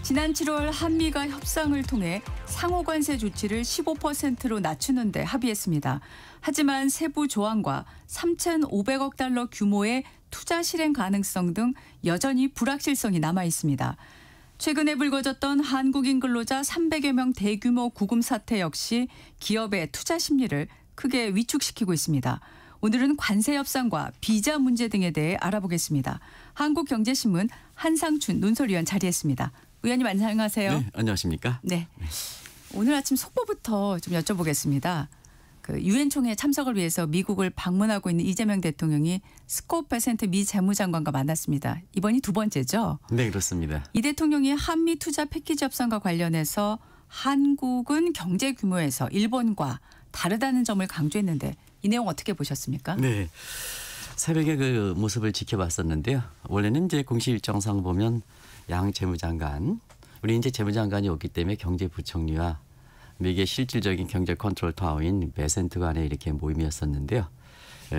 지난 7월 한미가 협상을 통해 상호관세 조치를 15%로 낮추는 데 합의했습니다. 하지만 세부 조항과 3,500억 달러 규모의 투자 실행 가능성 등 여전히 불확실성이 남아 있습니다. 최근에 불거졌던 한국인 근로자 300여 명 대규모 구금 사태 역시 기업의 투자 심리를 크게 위축시키고 있습니다. 오늘은 관세 협상과 비자 문제 등에 대해 알아보겠습니다. 한국경제신문 한상춘 논설위원 자리했습니다. 의원님 안녕하세요. 네, 안녕하십니까? 네. 오늘 아침 속보부터 좀 여쭤보겠습니다. 유엔 총회 참석을 위해서 미국을 방문하고 있는 이재명 대통령이 스콧 베센트 미 재무장관과 만났습니다. 이번이 두 번째죠? 네, 그렇습니다. 이 대통령이 한미 투자 패키지 협상과 관련해서 한국은 경제 규모에서 일본과 다르다는 점을 강조했는데 이 내용 어떻게 보셨습니까? 네. 새벽에 그 모습을 지켜봤었는데요. 원래는 이제 공식 일정상 보면 양 재무장관, 우리 이제 재무장관이 없기 때문에 경제부총리와 미국의 실질적인 경제 컨트롤 타워인 베센트 간의 이렇게 모임이었었는데요.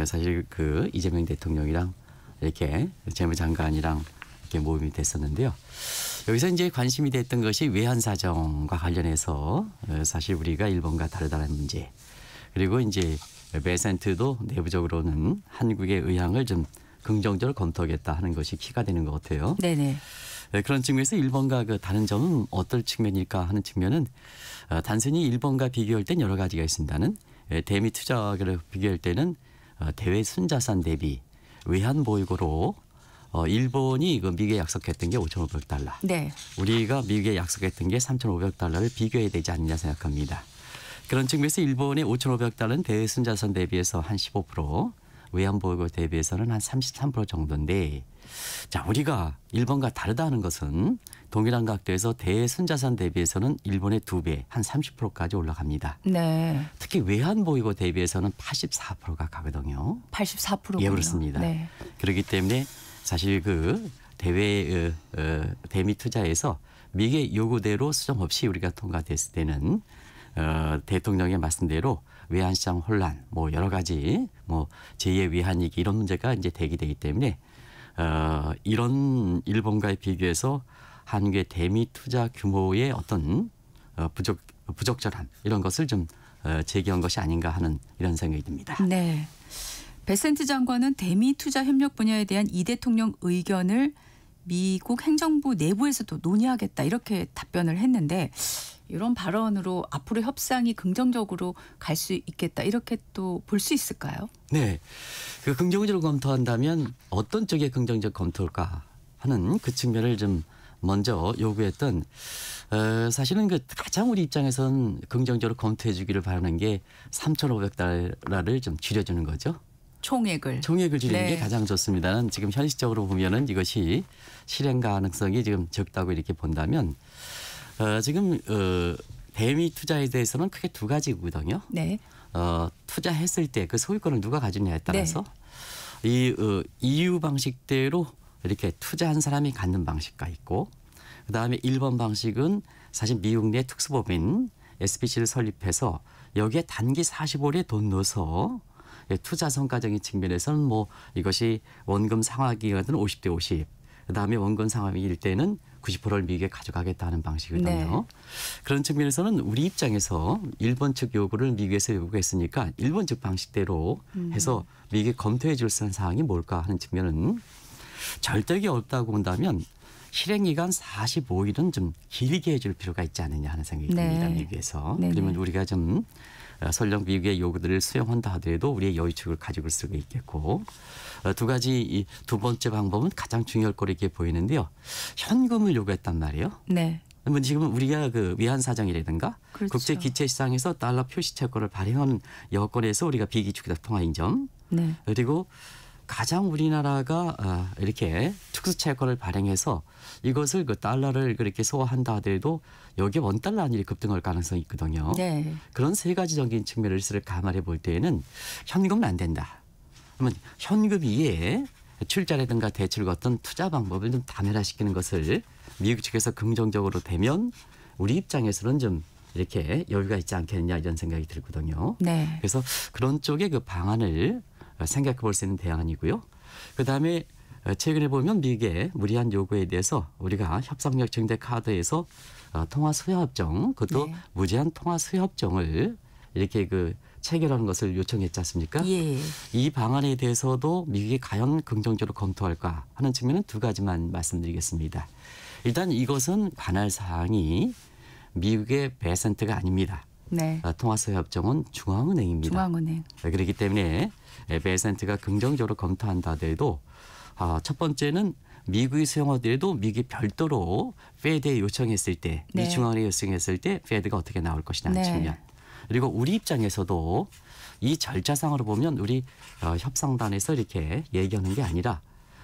사실 그 이재명 대통령이랑 이렇게 재무장관이랑 이렇게 모임이 됐었는데요. 여기서 이제 관심이 됐던 것이 외환 사정과 관련해서 사실 우리가 일본과 다르다는 문제, 그리고 이제 베센트도 내부적으로는 한국의 의향을 좀 긍정적으로 검토하겠다 하는 것이 키가 되는 것 같아요. 네네. 그런 측면에서 일본과 그 다른 점은 어떨 측면일까 하는 측면은 단순히 일본과 비교할 땐 여러 가지가 있습니다는 대미 투자를 비교할 때는 대외 순자산 대비 외환 보유고로 일본이 그 미국에 약속했던 게 5,500달러. 네. 우리가 미국에 약속했던 게 3,500달러를 비교해야 되지 않느냐 생각합니다. 그런 측면에서 일본의 5,500달러는 대외 순자산 대비해서 한 15%, 외환 보유고 대비해서는 한 33% 정도인데, 자, 우리가 일본과 다르다는 것은 동일한 각도에서 대외 순자산 대비해서는 일본의 2배, 한 30%까지 올라갑니다. 네. 특히 외환 보유고 대비해서는 84%가 가거든요. 84%군요. 예, 그렇습니다. 네. 그렇기 때문에 사실 그 대외 대미 투자에서 미국의 요구대로 수정 없이 우리가 통과됐을 때는 대통령의 말씀대로 외환시장 혼란, 뭐 여러 가지 뭐 제2의 외환위기 이런 문제가 이제 대기되기 때문에 이런 일본과의 비교해서 한국의 대미 투자 규모의 어떤 부적절함 이런 것을 좀 제기한 것이 아닌가 하는 이런 생각이 듭니다. 네. 베센트 장관은 대미 투자 협력 분야에 대한 이 대통령 의견을 미국 행정부 내부에서도 논의하겠다 이렇게 답변을 했는데 이런 발언으로 앞으로 협상이 긍정적으로 갈 수 있겠다 이렇게 또 볼 수 있을까요? 네. 그 긍정적으로 검토한다면 어떤 쪽의 긍정적 검토일까 하는 그 측면을 좀 먼저 요구했던 사실은 그 가장 우리 입장에선 긍정적으로 검토해 주기를 바라는 게 3,500달러를 좀 줄여주는 거죠. 총액을 줄이는 네. 게 가장 좋습니다는 지금 현실적으로 보면은 이것이 실행 가능성이 지금 적다고 이렇게 본다면 지금 대미 투자에 대해서는 크게 두 가지거든요. 네. 투자했을 때 그 소유권을 누가 가지느냐에 따라서 네. 이 EU 방식대로 이렇게 투자한 사람이 갖는 방식과 있고 그다음에 1번 방식은 사실 미국 내 특수법인 SBC를 설립해서 여기에 단기 45일에 돈 넣어서 투자 성과적인 측면에서는 뭐 이것이 원금 상환기간은 50대 50 그다음에 원금 상환일 때는 90%를 미국에 가져가겠다는 방식이거든요. 네. 그런 측면에서는 우리 입장에서 일본 측 요구를 미국에서 요구했으니까 일본 측 방식대로 해서 미국에 검토해 줄 사항이 뭘까 하는 측면은 절대기 없다고 본다면 실행기간 45일은 좀 길게 해줄 필요가 있지 않느냐 하는 생각이 듭니다. 미국에서. 네네. 그러면 우리가 좀 설령 미국의 요구들을 수용한다 하더라도 우리의 여유축을 가지고 있을 수가 있겠고 두 가지 이 두 번째 방법은 가장 중요할 거로 이렇게 보이는데요. 현금을 요구했단 말이에요. 네. 그러면 지금 우리가 그 외환 사정이라든가 그렇죠. 국제 기체 시장에서 달러 표시 채권을 발행하는 여건에서 우리가 비기축이다 통화인 점 네. 그리고 가장 우리나라가 이렇게 특수 채권을 발행해서 이것을 그 달러를 그렇게 소화한다 하더라도 여기에 원달러 안일이 급등할 가능성이 있거든요. 네. 그런 세 가지적인 측면을 감안해 볼 때에는 현금은 안 된다. 그러면 현금 이외에 출자라든가 대출 같은 투자 방법을 좀 다변화시키는 것을 미국 측에서 긍정적으로 되면 우리 입장에서는 좀 이렇게 여유가 있지 않겠느냐 이런 생각이 들거든요. 네. 그래서 그런 쪽의 그 방안을 생각해 볼 수 있는 대안이고요. 그다음에 최근에 보면 미국의 무리한 요구에 대해서 우리가 협상력 증대 카드에서 통화 수여 협정, 그것도 네. 무제한 통화 수여 협정을 이렇게 체결하는 것을 요청했지 않습니까? 예. 이 방안에 대해서도 미국이 과연 긍정적으로 검토할까 하는 측면은 두 가지만 말씀드리겠습니다. 일단 이것은 관할 사항이 미국의 베센트가 아닙니다. 네. 통화 수여 협정은 중앙은행입니다. 중앙은행. 그렇기 때문에 베센트가 긍정적으로 검토한다 하더라도 첫 번째는 미국이 수용하더라도 미국이 별도로 페드에 요청했을 때, 네. 미 중앙은행에 요청했을 때 페드가 어떻게 나올 것이냐는 네. 측면. 그리고 우리 입장에서도 이 절차상으로 보면 우리 협상단에서 이렇게 얘기하는 게 아니라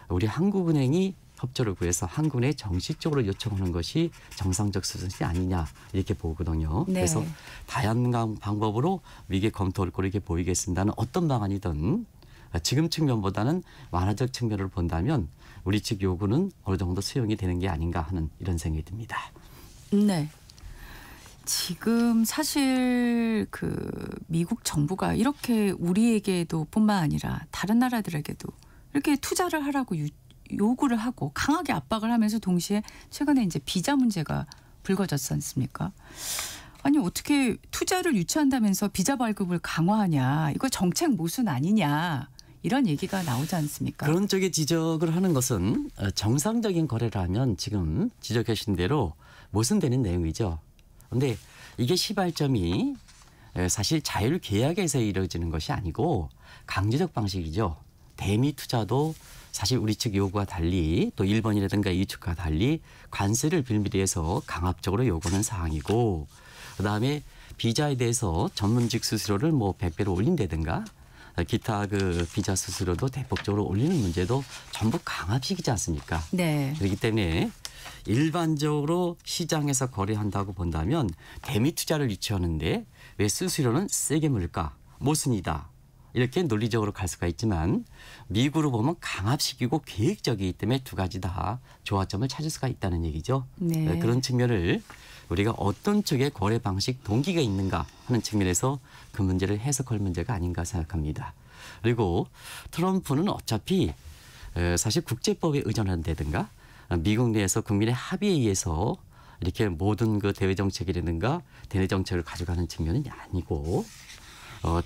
우리 한국은행이 협조를 구해서 한국은행에 정식적으로 요청하는 것이 정상적 수준이 아니냐 이렇게 보거든요. 네. 그래서 다양한 방법으로 미국의 검토할 거로 이렇게 보이겠습니다는 어떤 방안이든 지금 측면보다는 완화적 측면으로 본다면 우리 측 요구는 어느 정도 수용이 되는 게 아닌가 하는 이런 생각이 듭니다. 네. 지금 사실 미국 정부가 이렇게 우리에게도 뿐만 아니라 다른 나라들에게도 이렇게 투자를 하라고 요구를 하고 강하게 압박을 하면서 동시에 최근에 이제 비자 문제가 불거졌지 않습니까? 아니 어떻게 투자를 유치한다면서 비자 발급을 강화하냐. 이거 정책 모순 아니냐. 이런 얘기가 나오지 않습니까? 그런 쪽에 지적을 하는 것은 정상적인 거래를 하면 지금 지적하신 대로 모순되는 내용이죠. 그런데 이게 시발점이 사실 자율 계약에서 이루어지는 것이 아니고 강제적 방식이죠. 대미 투자도 사실 우리 측 요구와 달리 또 일본이라든가 이 측과 달리 관세를 빌미리해서 강압적으로 요구하는 사항이고 그다음에 비자에 대해서 전문직 수수료를 100배로 올린다든가 기타 비자 수수료도 대폭적으로 올리는 문제도 전부 강압식이지 않습니까? 네. 그렇기 때문에 일반적으로 시장에서 거래한다고 본다면 대미 투자를 유치하는데 왜 수수료는 세게 물까? 모순이다. 이렇게 논리적으로 갈 수가 있지만 미국으로 보면 강압식이고 계획적이기 때문에 두 가지 다 조화점을 찾을 수가 있다는 얘기죠. 네. 그런 측면을 우리가 어떤 쪽의 거래 방식 동기가 있는가 하는 측면에서 그 문제를 해석할 문제가 아닌가 생각합니다. 그리고 트럼프는 어차피 사실 국제법에 의존한다든가 미국 내에서 국민의 합의에 의해서 이렇게 모든 대외 정책이라든가 대내 정책을 가져가는 측면은 아니고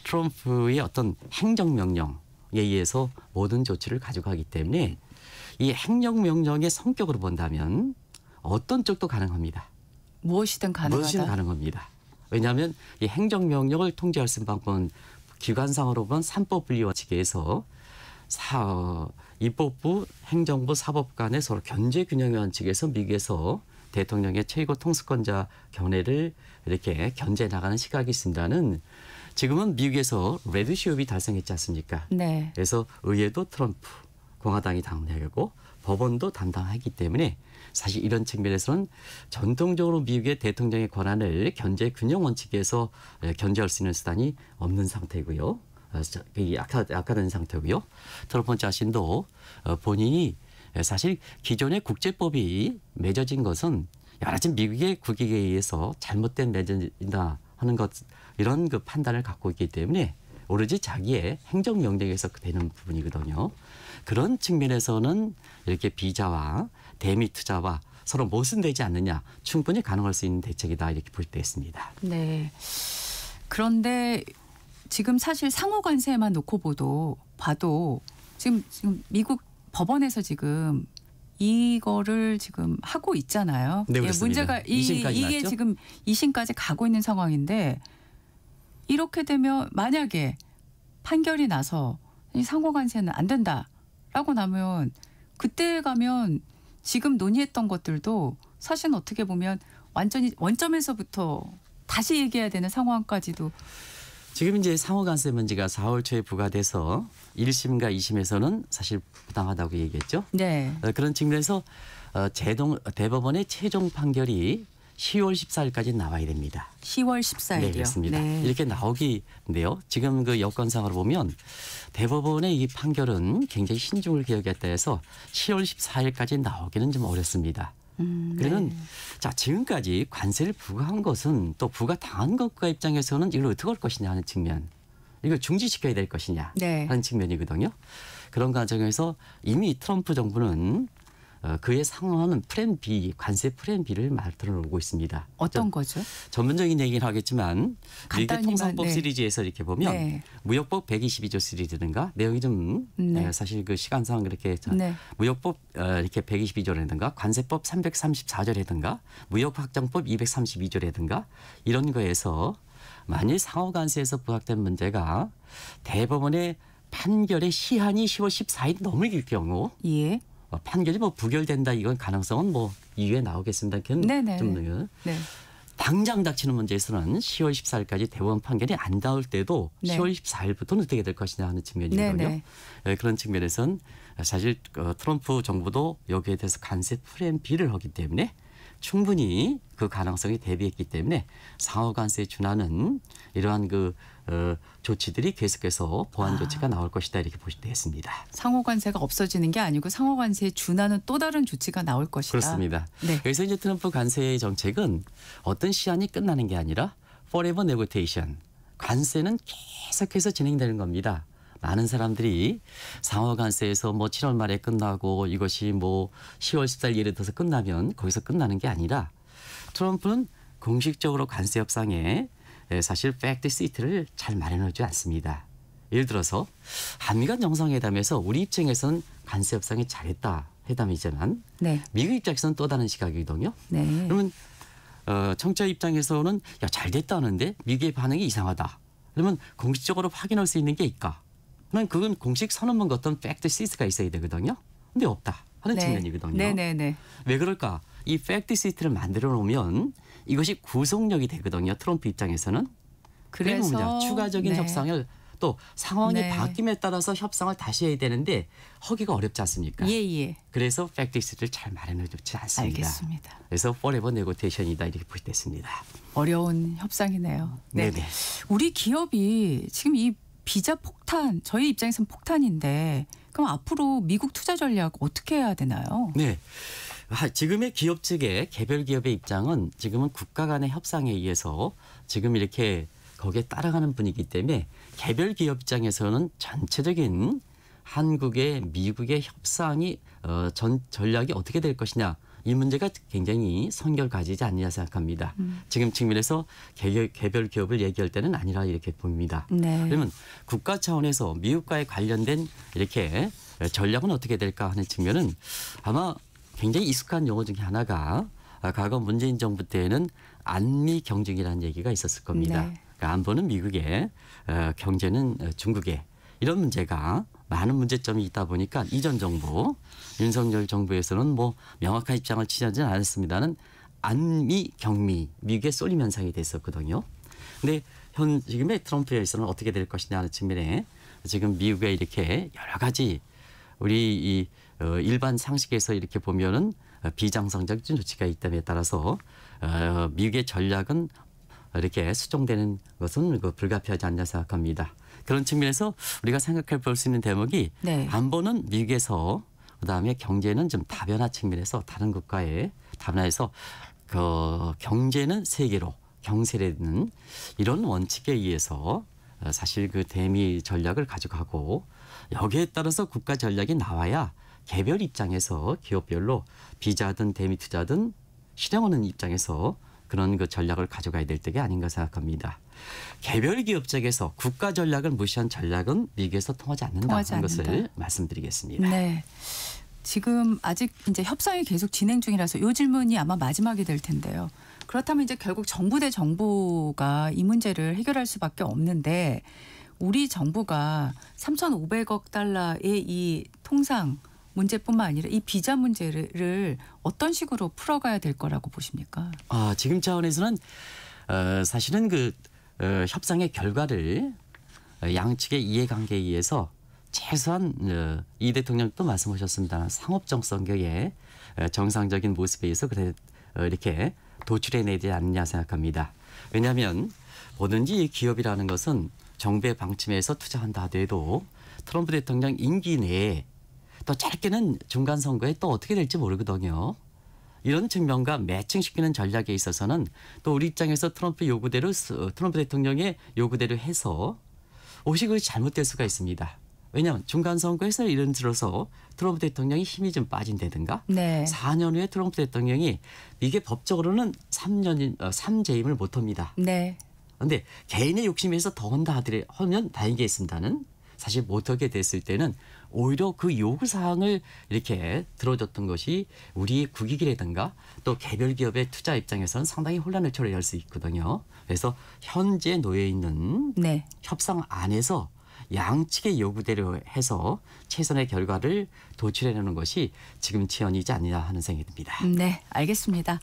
트럼프의 어떤 행정명령에 의해서 모든 조치를 가져가기 때문에 이 행정명령의 성격으로 본다면 어떤 쪽도 가능합니다. 무엇이든 가능하다. 무엇이든 가능합니다. 왜냐하면 이 행정명령을 통제할 수 있는 방법은 기관상으로 보면 삼법 분리 원칙에서 입법부, 행정부, 사법 간의 서로 견제 균형의 원칙에서 미국에서 대통령의 최고 통수권자 견해를 이렇게 견제해 나가는 시각이 있습니다는 지금은 미국에서 레드시옵이 달성했지 않습니까? 네. 그래서 의회도 트럼프, 공화당이 당내고 법원도 담당하기 때문에 사실 이런 측면에서는 전통적으로 미국의 대통령의 권한을 견제 균형 원칙에서 견제할 수 있는 수단이 없는 상태고요. 약화된 상태고요. 트럼프 자신도 본인이 사실 기존의 국제법이 맺어진 것은 여러 가지 미국의 국익에 의해서 잘못된 맺어진다 하는 것 이런 판단을 갖고 있기 때문에 오로지 자기의 행정명령에서 되는 부분이거든요. 그런 측면에서는 이렇게 비자와 대미 투자와 서로 모순되지 않느냐 충분히 가능할 수 있는 대책이다 이렇게 볼 때 있습니다. 네. 그런데 지금 사실 상호 관세만 놓고 봐도 지금 미국 법원에서 지금 이거를 지금 하고 있잖아요. 네, 그렇습니다. 문제가 이게 났죠? 지금 2심까지 가고 있는 상황인데 이렇게 되면 만약에 판결이 나서 이 상호 관세는 안 된다라고 나면 그때 가면 지금 논의했던 것들도 사실 어떻게 보면 완전히 원점에서부터 다시 얘기해야 되는 상황까지도 지금 이제 상호관세 문제가 4월 초에 부과돼서 1심과 2심에서는 사실 부당하다고 얘기했죠. 네. 그런 측면에서 대법원의 최종 판결이 10월 14일까지 나와야 됩니다. 10월 14일이요. 네, 그렇습니다. 네. 이렇게 나오기인데요. 지금 여건상으로 보면 대법원의 이 판결은 굉장히 신중을 기억했다 해서 10월 14일까지 나오기는 좀 어렵습니다. 그러면 네. 자 지금까지 관세를 부과한 것은 또 부과당한 것과 입장에서는 이걸 어떻게 할 것이냐 하는 측면 이걸 중지시켜야 될 것이냐 네. 하는 측면이거든요. 그런 과정에서 이미 트럼프 정부는 그에 상응하는 플랜 B, 관세 플랜 B를 만들어 놓고 있습니다. 어떤 거죠? 전문적인 얘기는 하겠지만 미국의 간단히만, 통상법 네. 시리즈에서 이렇게 보면 네. 무역법 122조 시리즈든가 내용이 좀 네. 사실 그 시간상 그렇게 네. 무역법 이렇게 122조라든가 관세법 334조라든가 무역확정법 232조라든가 이런 거에서 만일 상호관세에서 부각된 문제가 대법원의 판결의 시한이 10월 14일 넘을 경우 예. 판결이 뭐 부결된다 이건 가능성은 뭐 이후에 나오겠습니다. 네네. 네. 당장 닥치는 문제에서는 10월 14일까지 대법원 판결이 안 나올 때도 네. 10월 14일부터는 어떻게 될 것이냐 하는 측면이거든요. 그런 측면에서는 사실 트럼프 정부도 여기에 대해서 관세 플랜 B를 하기 때문에 충분히 그 가능성이 대비했기 때문에 상호관세에 준하는 이러한 조치들이 계속해서 보완 조치가 나올 것이다 이렇게 보시되겠습니다. 상호관세가 없어지는 게 아니고 상호관세에 준하는 또 다른 조치가 나올 것이다. 그렇습니다. 네. 그래서 이제 트럼프 관세 정책은 어떤 시한이 끝나는 게 아니라 forever negotiation, 관세는 계속해서 진행되는 겁니다. 많은 사람들이 상호관세에서 뭐 7월 말에 끝나고 이것이 뭐 10월 14일 예를 들어서 끝나면 거기서 끝나는 게 아니라 트럼프는 공식적으로 관세 협상에 사실 팩트 시트를 잘 마련하지 않습니다. 예를 들어서 한미간 정상회담에서 우리 입장에서는 관세 협상이 잘했다 회담이지만 네. 미국 입장에서는 또 다른 시각이거든요. 네. 그러면 청취자 입장에서는 야, 잘 됐다는데 미국의 반응이 이상하다. 그러면 공식적으로 확인할 수 있는 게 있까? 그러면 그건 공식 선언문 같은 팩트 시트가 있어야 되거든요. 근데 없다 하는 측면이거든요. 네네네. 왜 그럴까? 이 팩트 시트를 만들어 놓으면 이것이 구속력이 되거든요. 트럼프 입장에서는. 그래서 추가적인 협상을 또 상황이 바뀜에 따라서 협상을 다시 해야 되는데 하기가 어렵지 않습니까? 예예. 그래서 팩트 시트를 잘 마련해 두지 않습니다. 알겠습니다. 그래서 forever negotiation이다 이렇게 보시됐습니다. 어려운 협상이네요. 네. 네네. 우리 기업이 지금 이 비자 폭탄, 저희 입장에서는 폭탄인데 그럼 앞으로 미국 투자 전략 어떻게 해야 되나요? 네. 지금의 기업 측의 개별 기업의 입장은 지금은 국가 간의 협상에 의해서 지금 이렇게 거기에 따라가는 분위기 때문에 개별 기업 입장에서는 전체적인 한국의 미국의 협상이 전략이 어떻게 될 것이냐 이 문제가 굉장히 선결가지지 않느냐 생각합니다. 지금 측면에서 개별 기업을 얘기할 때는 아니라 이렇게 봅니다. 네. 그러면 국가 차원에서 미국과의 관련된 이렇게 전략은 어떻게 될까 하는 측면은 아마 굉장히 익숙한 용어 중에 하나가 과거 문재인 정부 때에는 안미 경중이라는 얘기가 있었을 겁니다. 네. 그러니까 안보는 미국의 경제는 중국의 이런 문제가 많은 문제점이 있다 보니까 이전 정부 윤석열 정부에서는 뭐 명확한 입장을 취하지는 않았습니다는 안미 경미 미국에 쏠림 현상이 됐었거든요. 근데 지금의 트럼프에서는 어떻게 될 것이냐 하는 측면에 지금 미국에 이렇게 여러 가지 우리 이 일반 상식에서 이렇게 보면은 비정상적인 조치가 있다에 따라서 미국의 전략은 이렇게 수정되는 것은 불가피하지 않냐 생각합니다. 그런 측면에서 우리가 생각해 볼 수 있는 대목이 안보는 미국에서 그다음에 경제는 좀 다변화 측면에서 다른 국가에 다변화해서 경제는 세계로 경세라는 이런 원칙에 의해서 사실 그 대미 전략을 가져가고 여기에 따라서 국가 전략이 나와야 개별 입장에서 기업별로 비자든 대미 투자든 실행하는 입장에서 그런 전략을 가져가야 될 때가 아닌가 생각합니다. 개별 기업 쪽에서 국가 전략을 무시한 전략은 미국에서 통하지 않는다는 것을 말씀드리겠습니다. 네. 지금 아직 이제 협상이 계속 진행 중이라서 이 질문이 아마 마지막이 될 텐데요. 그렇다면 이제 결국 정부 대 정부가 이 문제를 해결할 수밖에 없는데 우리 정부가 3,500억 달러의 이 통상 문제뿐만 아니라 이 비자 문제를 어떤 식으로 풀어가야 될 거라고 보십니까? 지금 차원에서는 사실은 협상의 결과를 양측의 이해관계에 의해서 최소한 이 대통령도 말씀하셨습니다. 상업정성의 정상적인 모습에 의해서 이렇게 도출해내야 되지 않느냐 생각합니다. 왜냐하면 뭐든지 기업이라는 것은 정부의 방침에서 투자한다 하더라도 트럼프 대통령 임기 내에 또 짧게는 중간 선거에 또 어떻게 될지 모르거든요. 이런 측면과 매칭시키는 전략에 있어서는 또 우리 입장에서 트럼프 대통령의 요구대로 해서 혹시 그것이 잘못될 수가 있습니다. 왜냐하면 중간 선거에서 예를 들어서 트럼프 대통령이 힘이 좀 빠진다든가 네. 4년 후에 트럼프 대통령이 이게 법적으로는 3재임을 못합니다. 네. 그런데 개인의 욕심에서 더 한다 하면 다행이겠습니다는 사실 못하게 됐을 때는 오히려 그 요구사항을 이렇게 들어줬던 것이 우리 국익이라든가 또 개별 기업의 투자 입장에서는 상당히 혼란을 초래할 수 있거든요. 그래서 현재 놓여 있는 네. 협상 안에서 양측의 요구대로 해서 최선의 결과를 도출해내는 것이 지금 지연이지 않느냐 하는 생각이 듭니다. 네, 알겠습니다.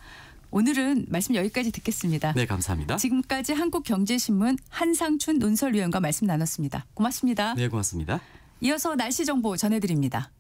오늘은 말씀 여기까지 듣겠습니다. 네, 감사합니다. 지금까지 한국경제신문 한상춘 논설위원과 말씀 나눴습니다. 고맙습니다. 네, 고맙습니다. 이어서 날씨 정보 전해드립니다.